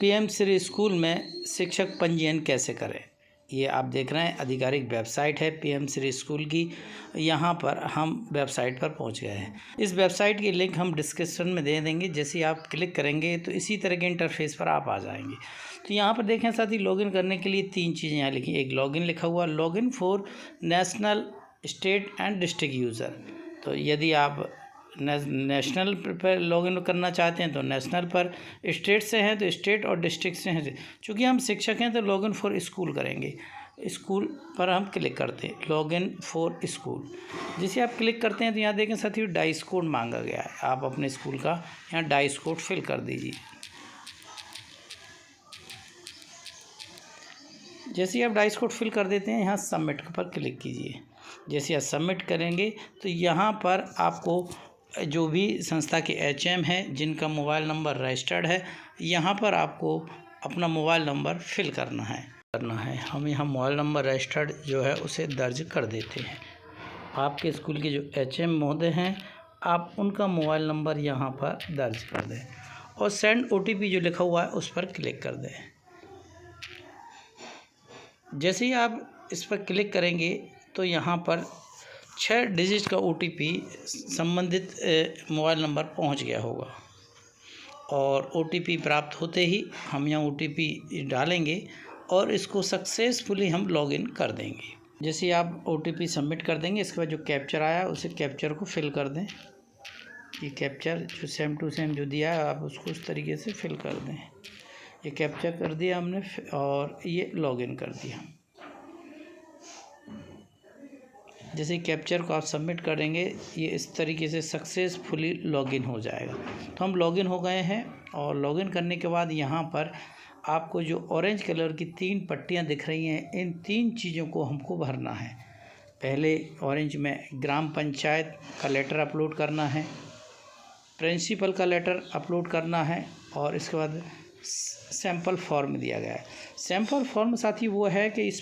PM Shri school में शिक्षक पंजीयन कैसे करें। ये आप देख रहे हैं आधिकारिक वेबसाइट है पीएम श्री स्कूल की। यहाँ पर हम वेबसाइट पर पहुँच गए हैं। इस वेबसाइट की लिंक हम डिस्क्रिप्शन में दे देंगे। जैसे ही आप क्लिक करेंगे तो इसी तरह के इंटरफेस पर आप आ जाएंगे। तो यहाँ पर देखें साथ ही लॉगिन करने के लिए 3 चीज़ें यहाँ लिखी। एक लॉगिन लिखा हुआ, login for national, state and district user. तो यदि आप नेशनल पर लॉगिन करना चाहते हैं तो नेशनल पर, स्टेट से हैं तो स्टेट और डिस्ट्रिक्ट से हैं। चूँकि हम शिक्षक हैं तो लॉगिन फॉर स्कूल करेंगे। स्कूल पर हम क्लिक करते हैं, लॉगिन फॉर स्कूल। जैसे आप क्लिक करते हैं तो यहाँ देखें साथियों डाइस कोड मांगा गया है। आप अपने स्कूल का यहाँ डाइस कोड फिल कर दीजिए। जैसे ही आप डाइस कोड फिल कर देते हैं यहाँ सबमिट पर क्लिक कीजिए। जैसे आप सबमिट करेंगे तो यहाँ पर आपको जो भी संस्था के एचएम है जिनका मोबाइल नंबर रजिस्टर्ड है, यहाँ पर आपको अपना मोबाइल नंबर फिल करना है। हम यहाँ मोबाइल नंबर रजिस्टर्ड जो है उसे दर्ज कर देते हैं। आपके स्कूल के जो एचएम महोदय हैं आप उनका मोबाइल नंबर यहाँ पर दर्ज कर दें और सेंड ओटीपी जो लिखा हुआ है उस पर क्लिक कर दें। जैसे ही आप इस पर क्लिक करेंगे तो यहाँ पर 6 डिजिट का ओटीपी संबंधित मोबाइल नंबर पहुँच गया होगा और ओटीपी प्राप्त होते ही हम यहाँ ओटीपी डालेंगे और इसको सक्सेसफुली हम लॉगिन कर देंगे। जैसे ही आप ओटीपी सबमिट कर देंगे इसके बाद जो कैप्चर आया उसे कैप्चर को फिल कर दें। ये कैप्चर जो सेम टू सेम जो दिया है आप उसको उस तरीके से फिल कर दें। ये कैप्चर कर दिया हमने और ये लॉगिन कर दिया। जैसे कैप्चर को आप सबमिट करेंगे ये इस तरीके से सक्सेसफुली लॉगिन हो जाएगा। तो हम लॉगिन हो गए हैं और लॉगिन करने के बाद यहाँ पर आपको जो ऑरेंज कलर की 3 पट्टियाँ दिख रही हैं, इन 3 चीज़ों को हमको भरना है। पहले ऑरेंज में ग्राम पंचायत का लेटर अपलोड करना है, प्रिंसिपल का लेटर अपलोड करना है और इसके बाद सैंपल फॉर्म दिया गया है। सैंपल फॉर्म साथी वो है कि इस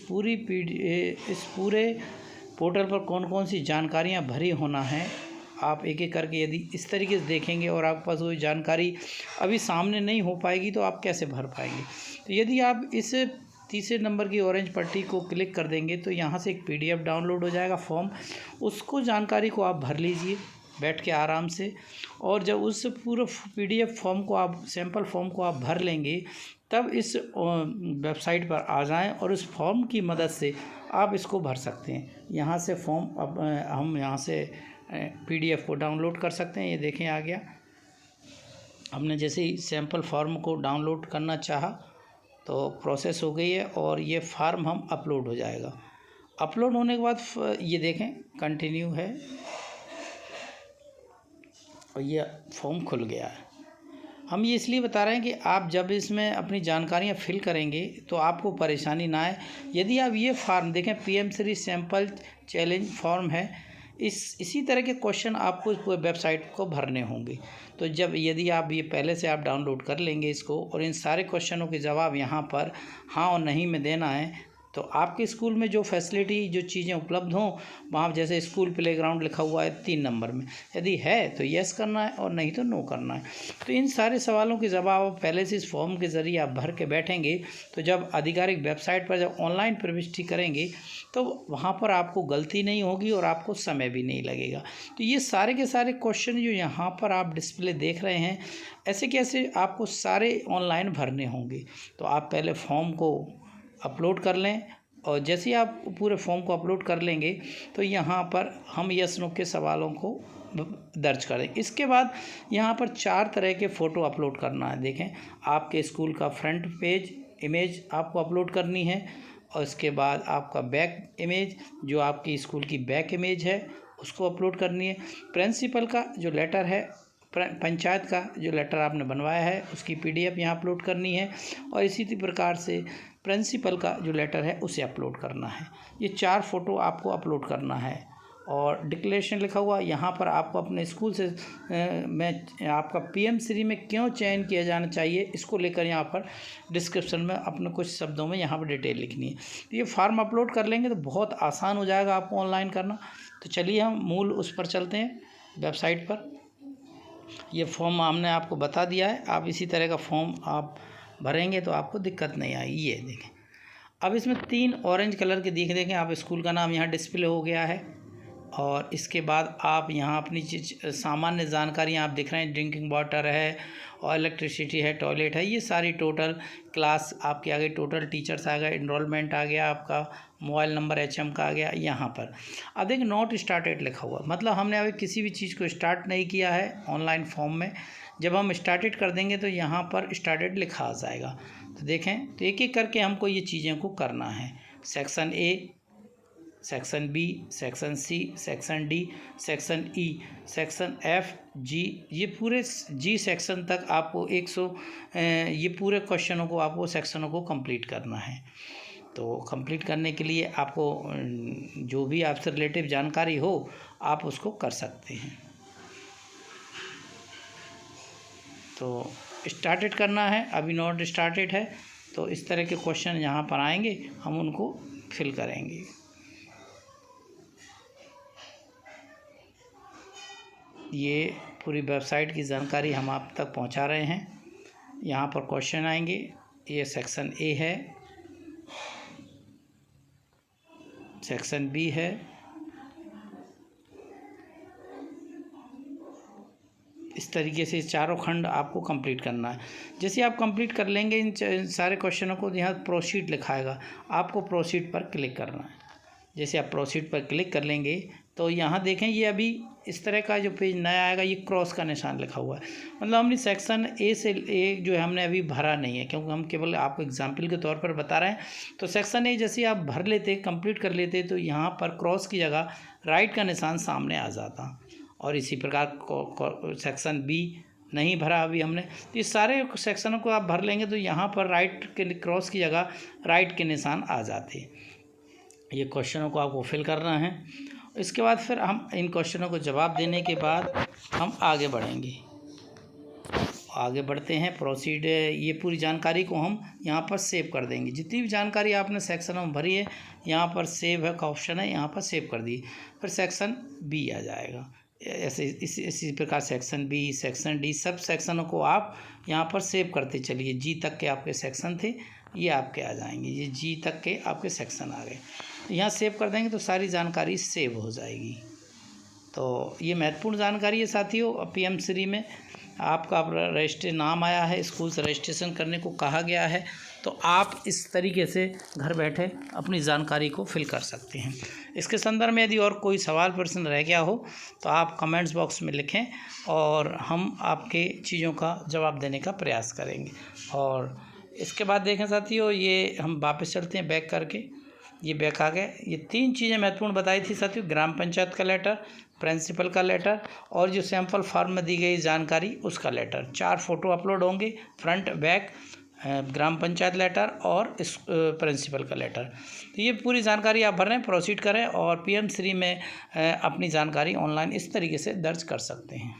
पूरे पोर्टल पर कौन कौन सी जानकारियां भरी होना है। आप एक एक करके यदि इस तरीके से देखेंगे और आपके पास वो जानकारी अभी सामने नहीं हो पाएगी तो आप कैसे भर पाएंगे। तो यदि आप इस तीसरे नंबर की ऑरेंज पट्टी को क्लिक कर देंगे तो यहाँ से एक पीडीएफ डाउनलोड हो जाएगा फॉर्म। उसको जानकारी को आप भर लीजिए बैठ के आराम से। और जब उस पूरा पीडीएफ फॉर्म को आप सैंपल फॉर्म को आप भर लेंगे तब इस वेबसाइट पर आ जाएं और उस फॉर्म की मदद से आप इसको भर सकते हैं। यहाँ से फॉर्म अब हम यहाँ से पीडीएफ को डाउनलोड कर सकते हैं। ये देखें आ गया। हमने जैसे ही सैंपल फॉर्म को डाउनलोड करना चाहा तो प्रोसेस हो गई है और ये फार्म हम अपलोड हो जाएगा। अपलोड होने के बाद ये देखें कंटिन्यू है और ये फॉर्म खुल गया है। हम ये इसलिए बता रहे हैं कि आप जब इसमें अपनी जानकारियाँ फिल करेंगे तो आपको परेशानी ना आए। यदि आप ये फार्म देखें PM Shri sample challenge form है, इसी तरह के क्वेश्चन आपको इस वेबसाइट को भरने होंगे। तो यदि आप ये पहले से आप डाउनलोड कर लेंगे इसको और इन सारे क्वेश्चनों के जवाब यहाँ पर हाँ और नहीं में देना है तो आपके स्कूल में जो फैसिलिटी जो चीज़ें उपलब्ध हों वहाँ जैसे स्कूल प्लेग्राउंड लिखा हुआ है 3 नंबर में, यदि है तो यस करना है और नहीं तो नो करना है। तो इन सारे सवालों के जवाब आप पहले से इस फॉर्म के ज़रिए आप भर के बैठेंगे तो जब आधिकारिक वेबसाइट पर जब ऑनलाइन प्रविष्टि करेंगे तो वहाँ पर आपको गलती नहीं होगी और आपको समय भी नहीं लगेगा। तो ये सारे के सारे क्वेश्चन जो यहाँ पर आप डिस्प्ले देख रहे हैं ऐसे कैसे आपको सारे ऑनलाइन भरने होंगे। तो आप पहले फॉर्म को अपलोड कर लें और जैसे ही आप पूरे फॉर्म को अपलोड कर लेंगे तो यहाँ पर हम यस नो के सवालों को दर्ज करें। इसके बाद यहाँ पर 4 तरह के फ़ोटो अपलोड करना है। देखें आपके स्कूल का फ्रंट पेज इमेज आपको अपलोड करनी है और इसके बाद आपका बैक इमेज जो आपकी स्कूल की बैक इमेज है उसको अपलोड करनी है। प्रिंसिपल का जो लेटर है, पंचायत का जो लेटर आपने बनवाया है उसकी पीडीएफ यहाँ अपलोड करनी है और इसी प्रकार से प्रिंसिपल का जो लेटर है उसे अपलोड करना है। ये 4 फ़ोटो आपको अपलोड करना है। और डिक्लेरेशन लिखा हुआ यहाँ पर आपको अपने स्कूल से में आपका पीएम श्री में क्यों चयन किया जाना चाहिए इसको लेकर यहाँ पर डिस्क्रिप्शन में अपने कुछ शब्दों में यहाँ पर डिटेल लिखनी है। तो ये फार्म अपलोड कर लेंगे तो बहुत आसान हो जाएगा आपको ऑनलाइन करना। तो चलिए हम मूल उस पर चलते हैं वेबसाइट पर। ये फॉर्म हमने आपको बता दिया है। आप इसी तरह का फॉर्म आप भरेंगे तो आपको दिक्कत नहीं आएगी। ये देखें, अब इसमें 3 ऑरेंज कलर के देखें आप स्कूल का नाम यहाँ डिस्प्ले हो गया है। और इसके बाद आप यहाँ अपनी सामान्य जानकारियाँ आप दिख रहे हैं, ड्रिंकिंग वाटर है और इलेक्ट्रिसिटी है, टॉयलेट है, ये सारी टोटल क्लास आपके आ गई, टोटल टीचर्स आ गए, इनरोलमेंट आ गया, आपका मोबाइल नंबर HM का आ गया यहाँ पर। अब देखिए नॉट स्टार्टेड लिखा हुआ, मतलब हमने अभी किसी भी चीज़ को स्टार्ट नहीं किया है ऑनलाइन फॉर्म में। जब हम स्टार्टेड कर देंगे तो यहाँ पर स्टार्टेड लिखा आ जाएगा। तो देखें, तो एक एक करके हमको ये चीज़ों को करना है। Section A, section B, section C, section D, section E, section F, G, ये पूरे G सेक्शन तक आपको ये पूरे क्वेश्चनों को आपको सेक्शनों को कंप्लीट करना है। तो कंप्लीट करने के लिए आपको जो भी आपसे रिलेटिव जानकारी हो आप उसको कर सकते हैं। तो स्टार्टेड करना है, अभी नॉट स्टार्टेड है, तो इस तरह के क्वेश्चन यहाँ पर आएंगे, हम उनको फिल करेंगे। ये पूरी वेबसाइट की जानकारी हम आप तक पहुँचा रहे हैं। यहाँ पर क्वेश्चन आएंगे, ये सेक्शन A है, सेक्शन B है, इस तरीके से चारों खंड आपको कंप्लीट करना है। जैसे आप कंप्लीट कर लेंगे इन सारे क्वेश्चनों को, यहाँ प्रोसीड लिखाएगा, आपको प्रोसीड पर क्लिक करना है। जैसे आप प्रोसीड पर क्लिक कर लेंगे तो यहाँ देखें, ये अभी इस तरह का जो पेज नया आएगा, ये क्रॉस का निशान लिखा हुआ है, मतलब हमने सेक्शन A से A जो है हमने अभी भरा नहीं है, क्योंकि हम केवल आपको एग्जाम्पल के तौर पर बता रहे हैं। तो सेक्शन A जैसे आप भर लेते, कंप्लीट कर लेते, तो यहाँ पर क्रॉस की जगह राइट का निशान सामने आ जाता। और इसी प्रकार सेक्शन B नहीं भरा अभी हमने, तो इस सारे सेक्शनों को आप भर लेंगे तो यहाँ पर राइट के क्रॉस की जगह राइट के निशान आ जाते। ये क्वेश्चनों को आपको फिल करना है। इसके बाद फिर हम इन क्वेश्चनों को जवाब देने के बाद हम आगे बढ़ेंगे। आगे बढ़ते हैं, प्रोसीड, ये पूरी जानकारी को हम यहाँ पर सेव कर देंगे। जितनी भी जानकारी आपने सेक्शन में भरी है, यहाँ पर सेव है का ऑप्शन है, यहाँ पर सेव कर दी, फिर सेक्शन B आ जाएगा। ऐसे इसी प्रकार सेक्शन B, सेक्शन D, सब सेक्शनों को आप यहाँ पर सेव करते चलिए। G तक के आपके सेक्शन थे, ये आपके आ जाएंगे, ये G तक के आपके सेक्शन आ गए। यहाँ सेव कर देंगे तो सारी जानकारी सेव हो जाएगी। तो ये महत्वपूर्ण जानकारी है साथियों। PM श्री में आपका रजिस्ट्रेशन नाम आया है, स्कूल से रजिस्ट्रेशन करने को कहा गया है, तो आप इस तरीके से घर बैठे अपनी जानकारी को फिल कर सकते हैं। इसके संदर्भ में यदि और कोई सवाल प्रश्न रह गया हो तो आप कमेंट्स बॉक्स में लिखें और हम आपके चीज़ों का जवाब देने का प्रयास करेंगे। और इसके बाद देखें साथियों, ये हम वापस चलते हैं बैक करके, ये बैक आ गए। ये 3 चीज़ें महत्वपूर्ण बताई थी साथियों, ग्राम पंचायत का लेटर, प्रिंसिपल का लेटर और जो सैंपल फॉर्म में दी गई जानकारी उसका लेटर। 4 फोटो अपलोड होंगे, फ्रंट बैक, ग्राम पंचायत लेटर और इस प्रिंसिपल का लेटर। तो ये पूरी जानकारी आप भर रहे हैं, प्रोसीड करें और PM श्री में अपनी जानकारी ऑनलाइन इस तरीके से दर्ज कर सकते हैं।